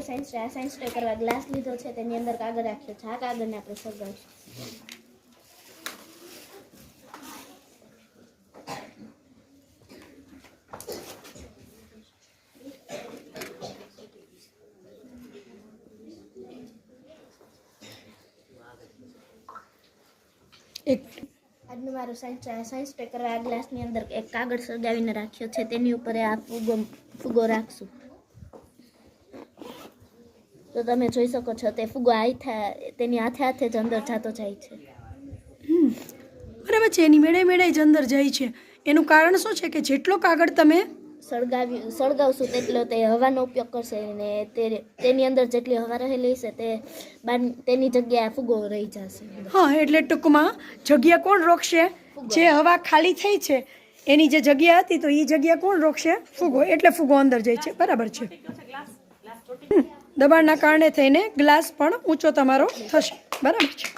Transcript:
Science આ science stay કરવા glass લીધો છે, તેની અંદર કાગળ રાખ્યો છે. આ કાગળને આપણે સળગાવીશું. આજનું મારું સાયન્સ સ્ટે કરવા આ ગ્લાસની અંદર એક કાગળ સળગાવીને રાખ્યો છે, તેની ઉપર આ ફુગો રાખશું. તો તમે જોઈ શકો છો તે ફુગો તેની હાથે હાથે જ અંદર જતો જાય છે. બરાબર છે, એની મેળે મેળે જ અંદર જાય છે. એનું કારણ શું છે કે જેટલો કાગળ તમે સળગાવશું તેટલો તે હવાનો ઉપયોગ કરશે ને તેની અંદર જેટલી હવા રહેલી છે તેની જગ્યાએ ફુગો રહી જશે. હા, એટલે ટૂંકમાં જગ્યા કોણ રોકશે? જે હવા ખાલી થઈ છે એની જે જગ્યા હતી તો એ જગ્યા કોણ રોકશે? ફુગો. એટલે ફુગો અંદર જાય છે. બરાબર છે. દબાણના કારણે થઈને ગ્લાસ પણ ઊંચો તમારો થશે. બરાબર છે.